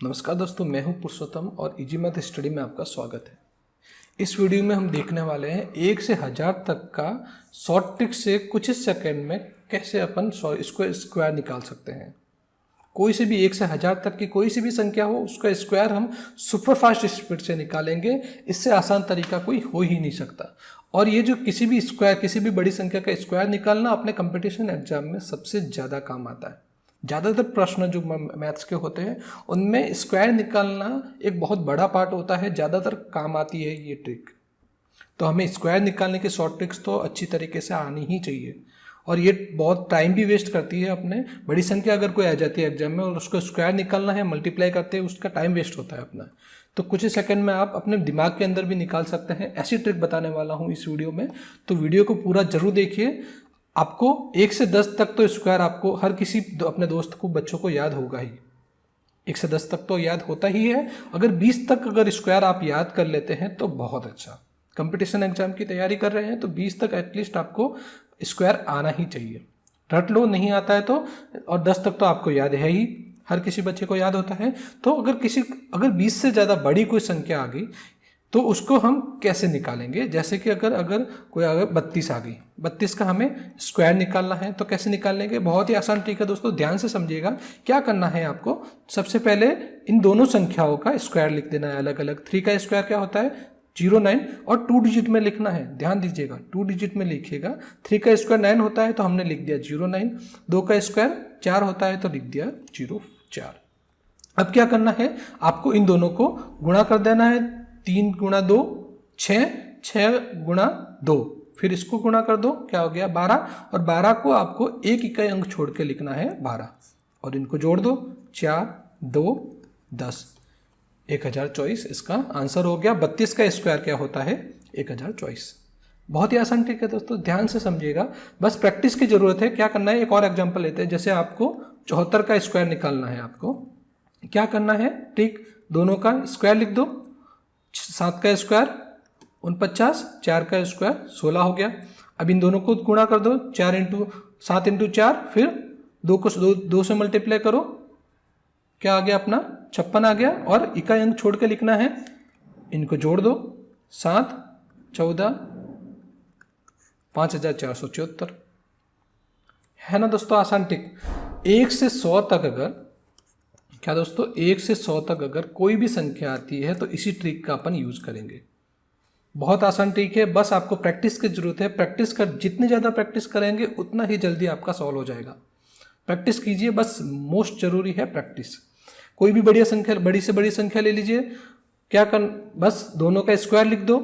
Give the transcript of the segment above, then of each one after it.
नमस्कार दोस्तों, मैं हूं पुरुषोत्तम और इजी मैथ स्टडी में आपका स्वागत है। इस वीडियो में हम देखने वाले हैं 1 से 1000 तक का शॉर्ट ट्रिक से कुछ ही सेकंड में कैसे अपन इसको स्क्वायर निकाल सकते हैं। कोई से भी 1 से 1000 तक की कोई सी भी संख्या हो, उसका स्क्वायर हम सुपर फास्ट स्पीड से निकालेंगे। इससे आसान तरीका कोई हो ही नहीं सकता। और ये जो किसी भी बड़ी संख्या का स्क्वायर निकालना अपने कंपटीशन एग्जाम में सबसे ज़्यादा काम आता है। ज़्यादातर प्रश्न जो मैथ्स के होते हैं उनमें स्क्वायर निकालना एक बहुत बड़ा पार्ट होता है, ज़्यादातर काम आती है ये ट्रिक। तो हमें स्क्वायर निकालने की शॉर्ट ट्रिक्स तो अच्छी तरीके से आनी ही चाहिए। और ये बहुत टाइम भी वेस्ट करती है। अपने बड़ी संख्या अगर कोई आ जाती है एग्जाम में और उसको स्क्वायर निकालना है, मल्टीप्लाई करते हैं, उसका टाइम वेस्ट होता है अपना। तो कुछ ही सेकंड में आप अपने दिमाग के अंदर भी निकाल सकते हैं। ऐसी ट्रिक बताने वाला हूँ इस वीडियो में, तो वीडियो को पूरा जरूर देखिए। आपको 1 से 10 तक तो स्क्वायर आपको हर किसी अपने दोस्त को, बच्चों को याद होगा ही। 1 से 10 तक तो याद होता ही है। अगर 20 तक अगर स्क्वायर आप याद कर लेते हैं तो बहुत अच्छा। कंपटीशन एग्जाम की तैयारी कर रहे हैं तो 20 तक एटलीस्ट आपको स्क्वायर आना ही चाहिए। रट लो, नहीं आता है तो, और 10 तक तो आपको याद है ही, हर किसी बच्चे को याद होता है। तो अगर 20 से ज़्यादा बड़ी कोई संख्या आ गई तो उसको हम कैसे निकालेंगे। जैसे कि अगर 32 आ गई, 32 का हमें स्क्वायर निकालना है तो कैसे निकालेंगे। बहुत ही आसान ट्रिक है दोस्तों, ध्यान से समझिएगा। क्या करना है आपको, सबसे पहले इन दोनों संख्याओं का स्क्वायर लिख देना है अलग अलग। 3 का स्क्वायर क्या होता है 09, और 2 डिजिट में लिखना है। ध्यान दीजिएगा, 2 डिजिट में लिखिएगा। 3 का स्क्वायर 9 होता है तो हमने लिख दिया 09। 2 का स्क्वायर 4 होता है तो लिख दिया 04। अब क्या करना है, आपको इन दोनों को गुणा कर देना है। 3 गुणा 2 6, 6 गुणा 2, फिर इसको गुणा कर दो, क्या हो गया 12। और 12 को आपको एक इकाई अंक छोड़ के लिखना है 12, और इनको जोड़ दो। 4 2 10, 1024 इसका आंसर हो गया। 32 का स्क्वायर क्या होता है 1024। बहुत ही आसान ट्रिक है दोस्तों, ध्यान से समझिएगा। बस प्रैक्टिस की जरूरत है। क्या करना है, एक और एग्जांपल लेते हैं। जैसे आपको 74 का स्क्वायर निकालना है। आपको क्या करना है, ठीक दोनों का स्क्वायर लिख दो। 7 का स्क्वायर 49, 4 का स्क्वायर 16 हो गया। अब इन दोनों को गुणा कर दो। 7 इंटू 4, फिर 2 को 2 से मल्टीप्लाई करो, क्या आ गया अपना 56 आ गया। और इकाई अंक छोड़ के लिखना है, इनको जोड़ दो। 7 14 5474 है ना दोस्तों, आसान ट्रिक। 1 से 100 तक अगर क्या दोस्तों 1 से 100 तक अगर कोई भी संख्या आती है तो इसी ट्रिक का अपन यूज करेंगे। बहुत आसान ट्रिक है, बस आपको प्रैक्टिस की जरूरत है। जितनी ज़्यादा प्रैक्टिस करेंगे उतना ही जल्दी आपका सॉल्व हो जाएगा। प्रैक्टिस कीजिए, बस मोस्ट जरूरी है प्रैक्टिस। कोई भी बड़ी से बड़ी संख्या ले लीजिए। क्या कर, बस दोनों का स्क्वायर लिख दो,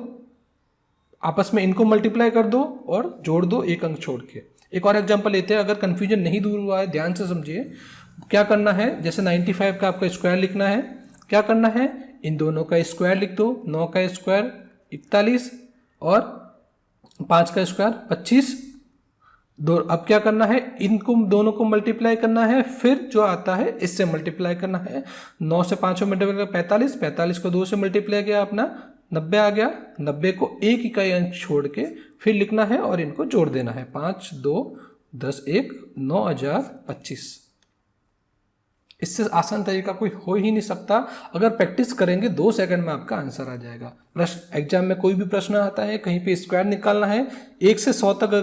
आपस में इनको मल्टीप्लाई कर दो और जोड़ दो एक अंक छोड़ के। एक और एग्जाम्पल लेते हैं, अगर कंफ्यूजन नहीं दूर हुआ है, ध्यान से समझिए। क्या करना है, जैसे 95 का आपका स्क्वायर लिखना है। क्या करना है, इन दोनों का स्क्वायर लिख दो। 9 का स्क्वायर 41 और 5 का स्क्वायर 25। अब क्या करना है, इनको दोनों को मल्टीप्लाई करना है, फिर जो आता है इससे मल्टीप्लाई करना है। 9 से 5 में मल्टीप्लाई 45, 45 को 2 से मल्टीप्लाई किया अपना 90 आ गया। 90 को एक इकाई अंक छोड़ के फिर लिखना है और इनको जोड़ देना है। 5 2 10 1 9025। इससे आसान तरीका कोई हो ही नहीं सकता। अगर प्रैक्टिस करेंगे 2 सेकंड में आपका आंसर आ जाएगा। प्रश्न एग्जाम में कोई भी प्रश्न आता है, कहीं पे स्क्वायर निकालना है, 1 से 100 तक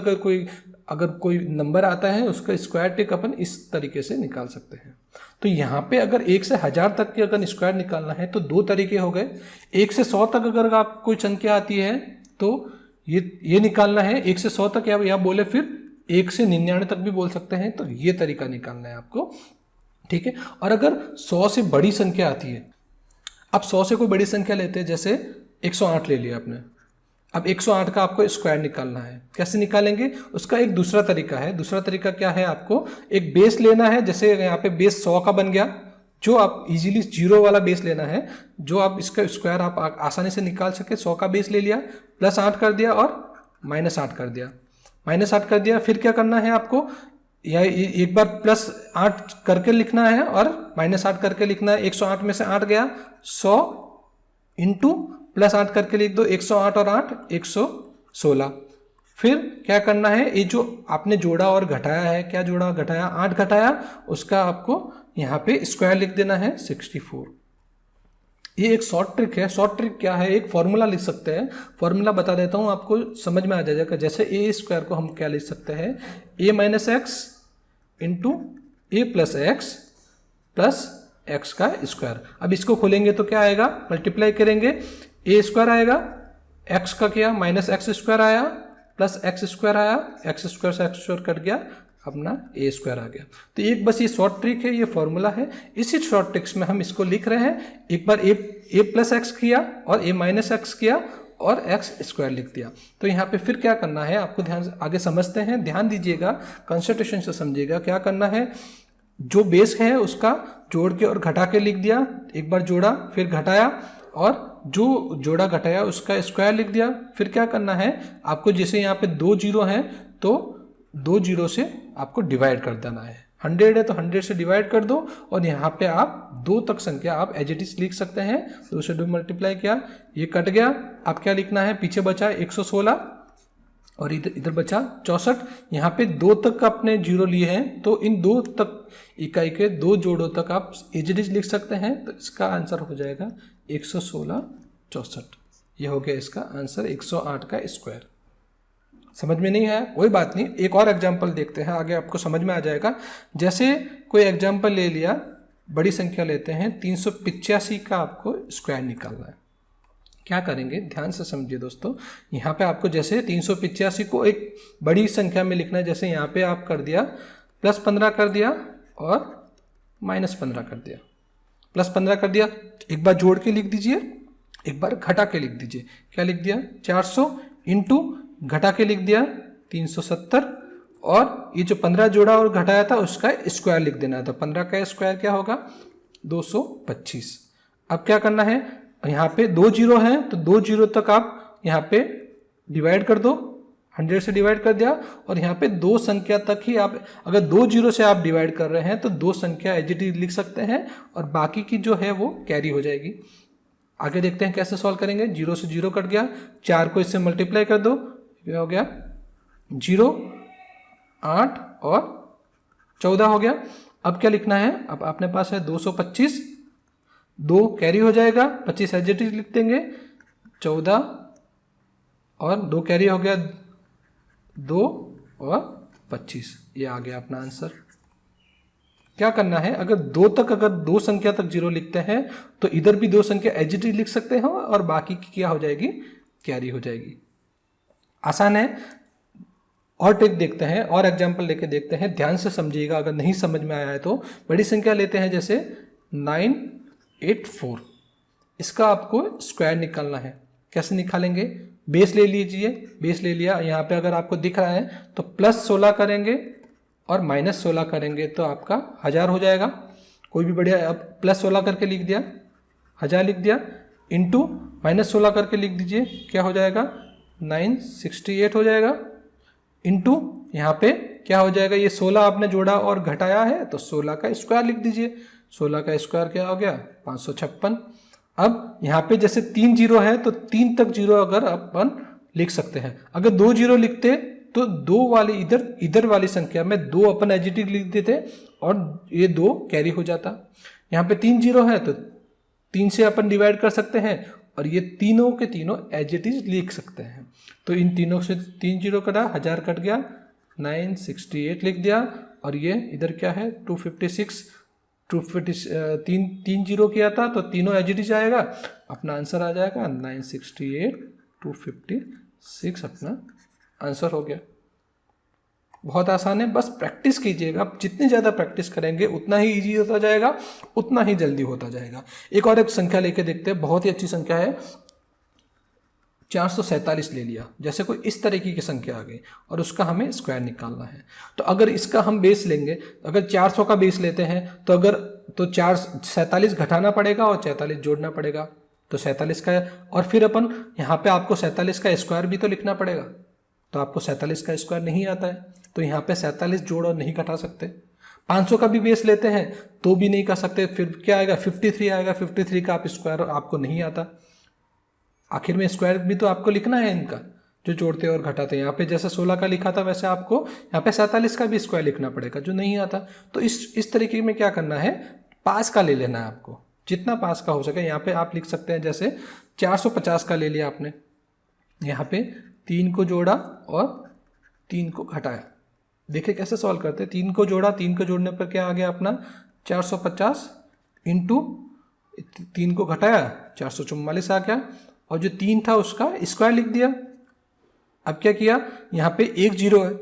अगर कोई नंबर आता है उसका स्क्वायर ट्रिक अपन इस तरीके से निकाल सकते हैं। तो यहाँ पे अगर 1 से 1000 तक के अगर स्क्वायर निकालना है तो 2 तरीके हो गए। 1 से 100 तक अगर आप कोई संख्या आती है तो ये निकालना है। 1 से 100 तक या बोले फिर 1 से 99 तक भी बोल सकते हैं, तो ये तरीका निकालना है आपको, ठीक है। और अगर 100 से बड़ी संख्या आती है, अब 100 से कोई बड़ी संख्या लेते हैं, जैसे 108 ले लिया आपने। अब 108 का आपको स्क्वायर निकालना है। कैसे निकालेंगे, उसका एक दूसरा तरीका है। दूसरा तरीका क्या है, आपको एक बेस लेना है। जैसे यहाँ पे बेस 100 का बन गया, जो आप इजीली 0 वाला बेस लेना है, जो आप इसका स्क्वायर आप आसानी से निकाल सके। 100 का बेस ले लिया, +8 कर दिया और -8 कर दिया। -8 कर दिया, फिर क्या करना है आपको, या एक बार +8 करके लिखना है और -8 करके लिखना है। 108 में से 8 गया, 100 इंटू +8 करके लिख दो। 108 और 8 116। फिर क्या करना है, ये जो आपने जोड़ा और घटाया है, क्या जोड़ा घटाया 8 घटाया, उसका आपको यहाँ पे स्क्वायर लिख देना है 64। ये एक शॉर्ट ट्रिक है। शॉर्ट ट्रिक क्या है, एक फॉर्मूला लिख सकते हैं। फॉर्मूला बता देता हूँ, आपको समझ में आ जाएगा। जैसे ए स्क्वायर को हम क्या लिख सकते हैं, ए माइनस एक्स इंटू ए प्लस एक्स का स्क्वायर। अब इसको खोलेंगे तो क्या आएगा, मल्टीप्लाई करेंगे, ए स्क्वायर आएगा, एक्स का क्या माइनस एक्स स्क्वायर आया, प्लस एक्स स्क्वायर आया, एक्स स्क्वायर से एक्स स्क्वायर कट गया, अपना ए स्क्वायर आ गया। तो एक बस ये शॉर्ट ट्रिक है, ये फॉर्मूला है। इसी शॉर्ट ट्रिक्स में हम इसको लिख रहे हैं। एक बार ए प्लस एक्स किया और ए माइनस एक्स किया और एक्स स्क्वायर लिख दिया। तो यहाँ पे फिर क्या करना है, आपको ध्यान से आगे समझते हैं, ध्यान दीजिएगा, कंसंट्रेशन से समझिएगा। क्या करना है, जो बेस है उसका जोड़ के और घटा के लिख दिया। एक बार जोड़ा फिर घटाया और जो जोड़ा घटाया उसका स्क्वायर लिख दिया। फिर क्या करना है आपको, जैसे यहाँ पे 2 जीरो हैं तो 2 जीरो से आपको डिवाइड कर देना है। 100 है तो 100 से डिवाइड कर दो और यहाँ पे आप 2 तक संख्या आप एज इट इज लिख सकते हैं। 2 से 2 मल्टीप्लाई किया, ये कट गया। अब क्या लिखना है, पीछे बचा 116 और इधर बचा 64। यहाँ पे 2 तक अपने जीरो लिए हैं तो इन 2 तक इकाई के 2 जोड़ों तक आप एज इट इज लिख सकते हैं। तो इसका आंसर हो जाएगा 116 64। ये हो गया इसका आंसर 108 का स्क्वायर। समझ में नहीं आया, कोई बात नहीं, एक और एग्जाम्पल देखते हैं, आगे आपको समझ में आ जाएगा। जैसे कोई एग्जाम्पल ले लिया, बड़ी संख्या लेते हैं, 385 का आपको स्क्वायर निकालना है। क्या करेंगे, ध्यान से समझिए दोस्तों। यहाँ पे आपको जैसे 385 को एक बड़ी संख्या में लिखना है। जैसे यहाँ पे आप कर दिया +15 कर दिया और -15 कर दिया, +15 कर दिया। एक बार जोड़ के लिख दीजिए, एक बार घटा के लिख दीजिए। क्या लिख दिया, 400 इंटू घटा के लिख दिया 370 और ये जो 15 जोड़ा और घटाया था उसका स्क्वायर लिख देना था। 15 का स्क्वायर क्या होगा, 225। अब क्या करना है, यहाँ पे 2 जीरो हैं तो 2 जीरो तक आप यहाँ पे डिवाइड कर दो, 100 से डिवाइड कर दिया। और यहाँ पे 2 संख्या तक ही आप, अगर 2 जीरो से आप डिवाइड कर रहे हैं तो 2 संख्या एज इट इज लिख सकते हैं और बाकी की जो है वो कैरी हो जाएगी। आगे देखते हैं कैसे सॉल्व करेंगे। 0 से 0 कट गया, 4 को इससे मल्टीप्लाई कर दो, ये हो गया 0, 8 और 14 हो गया। अब क्या लिखना है, अब अपने पास है 225, 2 कैरी हो जाएगा, 25 एज इट इज लिख देंगे, 14 और 2 कैरी हो गया, 2 और 25, ये आ गया अपना आंसर। क्या करना है, अगर 2 संख्या तक 0 लिखते हैं तो इधर भी 2 संख्या एज इट इज लिख सकते हैं और बाकी की क्या हो जाएगी, कैरी हो जाएगी। आसान है। और ट्रिक देखते हैं और एग्जाम्पल लेके देखते हैं, ध्यान से समझिएगा। अगर नहीं समझ में आया है तो बड़ी संख्या लेते हैं, जैसे 984। इसका आपको स्क्वायर निकालना है। कैसे निकालेंगे, बेस ले लीजिए, बेस ले लिया। यहाँ पे अगर आपको दिख रहा है तो +16 करेंगे और -16 करेंगे तो आपका 1000 हो जाएगा। कोई भी बढ़िया, अब +16 करके लिख दिया, 1000 लिख दिया, इंटू -16 करके लिख दीजिए, क्या हो जाएगा, 968 हो जाएगा, इंटू यहाँ पे क्या हो जाएगा, ये 16 आपने जोड़ा और घटाया है तो 16 का स्क्वायर लिख दीजिए। 16 का स्क्वायर क्या हो गया, 556। अब यहाँ पे जैसे 3 जीरो है तो 3 तक जीरो अगर अपन लिख सकते हैं। अगर 2 जीरो लिखते तो 2 वाली इधर वाली संख्या में 2 अपन एज इट इज लिख देते और ये 2 कैरी हो जाता। यहाँ पे 3 जीरो है तो 3 से अपन डिवाइड कर सकते हैं और ये तीनों के तीनों एज इट इज लिख सकते हैं। तो इन तीनों से 3 जीरो कटा, 1000 कट गया, 968 लिख दिया और ये इधर क्या है 256, 3 जीरो किया था तो तीनों एज इट इज आएगा। अपना आंसर आ जाएगा 968, 256 अपना आंसर हो गया। बहुत आसान है, बस प्रैक्टिस कीजिएगा। आप जितनी ज़्यादा प्रैक्टिस करेंगे उतना ही इजी होता जाएगा, उतना ही जल्दी होता जाएगा। एक और एक संख्या लेके देखते हैं, बहुत ही अच्छी संख्या है। 447 ले लिया, जैसे कोई इस तरीके की संख्या आ गई और उसका हमें स्क्वायर निकालना है। तो अगर इसका हम बेस लेंगे, अगर 400 का बेस लेते हैं तो 47 घटाना पड़ेगा और 44 जोड़ना पड़ेगा। तो 47 का, और फिर अपन यहाँ पे आपको 47 का स्क्वायर भी तो लिखना पड़ेगा। तो आपको 47 का स्क्वायर नहीं आता है तो यहाँ पे 47 जोड़ और नहीं घटा सकते। 500 का भी बेस लेते हैं तो भी नहीं कर सकते। फिर क्या आएगा, 53 आएगा। 53 का आप स्क्वायर आपको नहीं आता। आखिर में स्क्वायर भी तो आपको लिखना है इनका, जो जोड़ते और घटाते। यहाँ पे जैसे 16 का लिखा था वैसे आपको यहाँ पे 47 का भी स्क्वायर लिखना पड़ेगा, जो नहीं आता। तो इस तरीके में क्या करना है, पास का ले लेना है आपको। जितना पास का हो सके। यहाँ पे आप लिख सकते हैं, जैसे 450 का ले लिया आपने, यहाँ पे 3 को जोड़ा और 3 को घटाया। देखिए कैसे सॉल्व करते हैं, 3 को जोड़ा, 3 को जोड़ने पर क्या आ गया अपना 450 इंटू 3 को घटाया 444 आ गया, और जो 3 था उसका स्क्वायर लिख दिया। अब क्या किया, यहाँ पे एक जीरो है,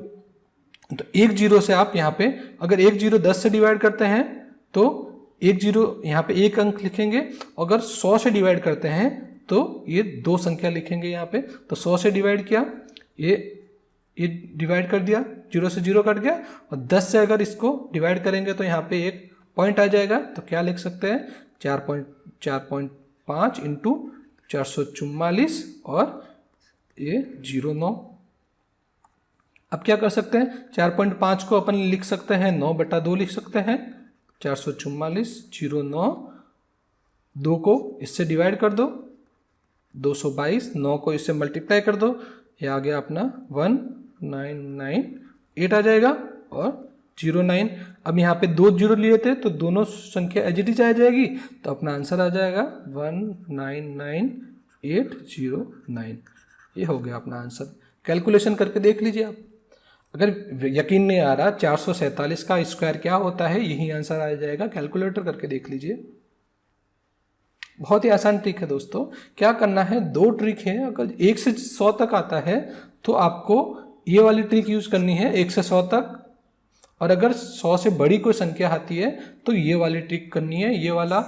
तो एक जीरो से आप यहाँ पे अगर एक जीरो 10 से डिवाइड करते हैं तो एक जीरो यहाँ पे एक अंक लिखेंगे, अगर 100 से डिवाइड करते हैं तो ये 2 संख्या लिखेंगे यहाँ पे। तो 100 से डिवाइड किया, ये डिवाइड कर दिया, 0 से 0 कट गया, और 10 से अगर इसको डिवाइड करेंगे तो यहाँ पे एक पॉइंट आ जाएगा। तो क्या लिख सकते हैं 4.5 इंटू 444 और ये 09। अब क्या कर सकते हैं, 4.5 को अपन लिख सकते हैं 9/2 लिख सकते हैं, 444 09, 2 को इससे डिवाइड कर दो 222, 9 को इससे मल्टीप्लाई कर दो, ये आ गया अपना 1998 आ जाएगा, और 09। अब यहाँ पे 2 जीरो लिए थे तो दोनों संख्या एज इट इज आ जाएगी, तो अपना आंसर आ जाएगा 199809। ये हो गया अपना आंसर। कैलकुलेशन करके देख लीजिए आप, अगर यकीन नहीं आ रहा 447 का स्क्वायर क्या होता है, यही आंसर आ जाएगा। कैलकुलेटर करके देख लीजिए, बहुत ही आसान ट्रिक है दोस्तों। क्या करना है, 2 ट्रिक है। अगर 1 से 100 तक आता है तो आपको ये वाली ट्रिक यूज करनी है 1 से 100 तक, और अगर 100 से बड़ी कोई संख्या आती है तो ये वाली ट्रिक करनी है। ये वाला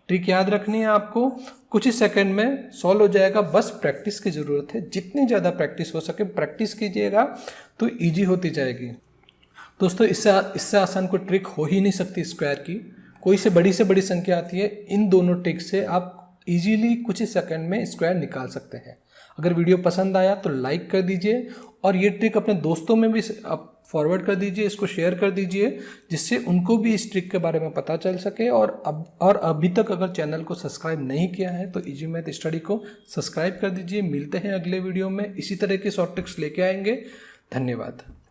ट्रिक याद रखनी है आपको, कुछ ही सेकंड में सॉल्व हो जाएगा। बस प्रैक्टिस की ज़रूरत है, जितनी ज़्यादा प्रैक्टिस हो सके प्रैक्टिस कीजिएगा तो इजी होती जाएगी। दोस्तों इससे आसान कोई ट्रिक हो ही नहीं सकती स्क्वायर की। कोई से बड़ी संख्या आती है, इन दोनों ट्रिक से आप इजीली कुछ ही सेकंड में स्क्वायर निकाल सकते हैं। अगर वीडियो पसंद आया तो लाइक कर दीजिए, और ये ट्रिक अपने दोस्तों में भी आप फॉरवर्ड कर दीजिए, इसको शेयर कर दीजिए, जिससे उनको भी इस ट्रिक के बारे में पता चल सके। और अभी तक अगर चैनल को सब्सक्राइब नहीं किया है तो इजी मैथ स्टडी को सब्सक्राइब कर दीजिए। मिलते हैं अगले वीडियो में, इसी तरह की शॉर्ट ट्रिक्स लेके आएंगे। धन्यवाद।